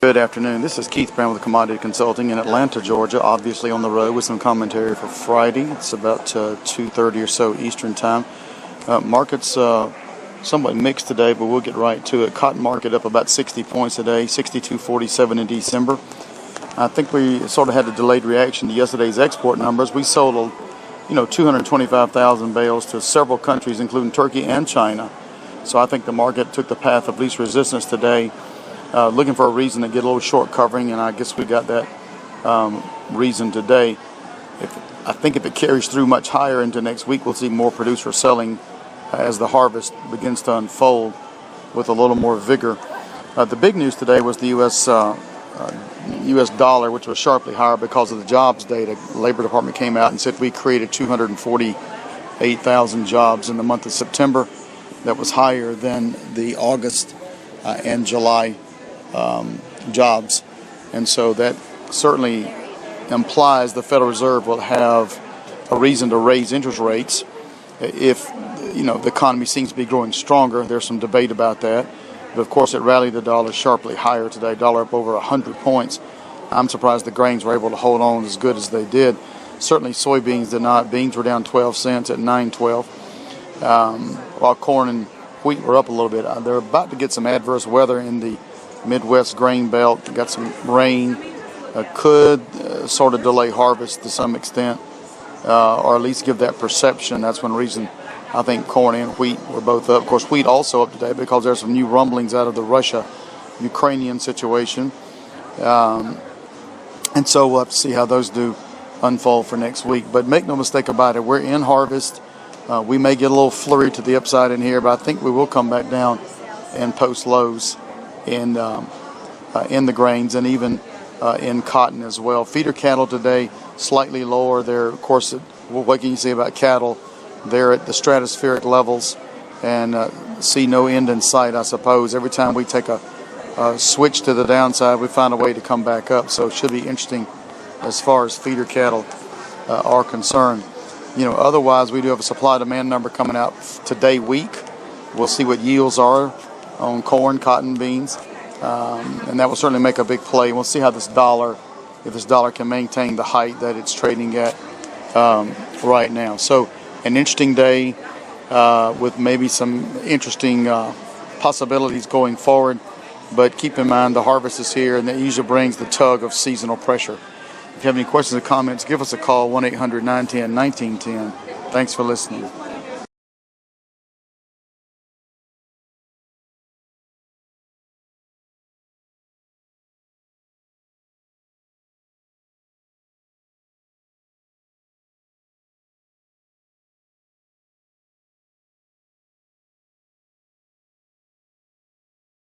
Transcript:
Good afternoon. This is Keith Brown with Commodity Consulting in Atlanta, Georgia, obviously on the road with some commentary for Friday. It's about 2:30 or so Eastern Time. Markets somewhat mixed today, but we'll get right to it. Cotton market up about 60 points today, 62.47 in December. I think we sort of had a delayed reaction to yesterday's export numbers. We sold 225,000 bales to several countries, including Turkey and China. So I think the market took the path of least resistance today. Looking for a reason to get a little short covering, and I guess we got that reason today. I think if it carries through much higher into next week, we'll see more producers selling as the harvest begins to unfold with a little more vigor. The big news today was the U.S. dollar, which was sharply higher because of the jobs data. The Labor Department came out and said we created 248,000 jobs in the month of September. That was higher than the August and July jobs, and so that certainly implies the Federal Reserve will have a reason to raise interest rates if the economy seems to be growing stronger. There's some debate about that, but of course it rallied the dollar sharply higher today. Dollar up over 100 points. I'm surprised the grains were able to hold on as good as they did. Certainly soybeans did not. Beans were down 12 cents at $9.12, while corn and wheat were up a little bit. They're about to get some adverse weather in the Midwest grain belt. Got some rain, could sort of delay harvest to some extent, or at least give that perception. That's one reason I think corn and wheat were both up. Of course, wheat also up today because there's some new rumblings out of the Russia-Ukrainian situation. And so we'll have to see how those do unfold for next week. But make no mistake about it, we're in harvest. We may get a little flurry to the upside in here, but I think we will come back down and post lows in the grains and even in cotton as well. Feeder cattle today slightly lower. There, of course, what can you say about cattle? They're at the stratospheric levels and see no end in sight, I suppose. Every time we take a switch to the downside, we find a way to come back up. So it should be interesting as far as feeder cattle are concerned. Otherwise, we do have a supply-demand number coming out today week. We'll see what yields are on corn, cotton, beans, and that will certainly make a big play. We'll see how if this dollar can maintain the height that it's trading at right now. So an interesting day with maybe some interesting possibilities going forward. But keep in mind the harvest is here, and that usually brings the tug of seasonal pressure. If you have any questions or comments, give us a call, 1-800-910-1910. Thanks for listening.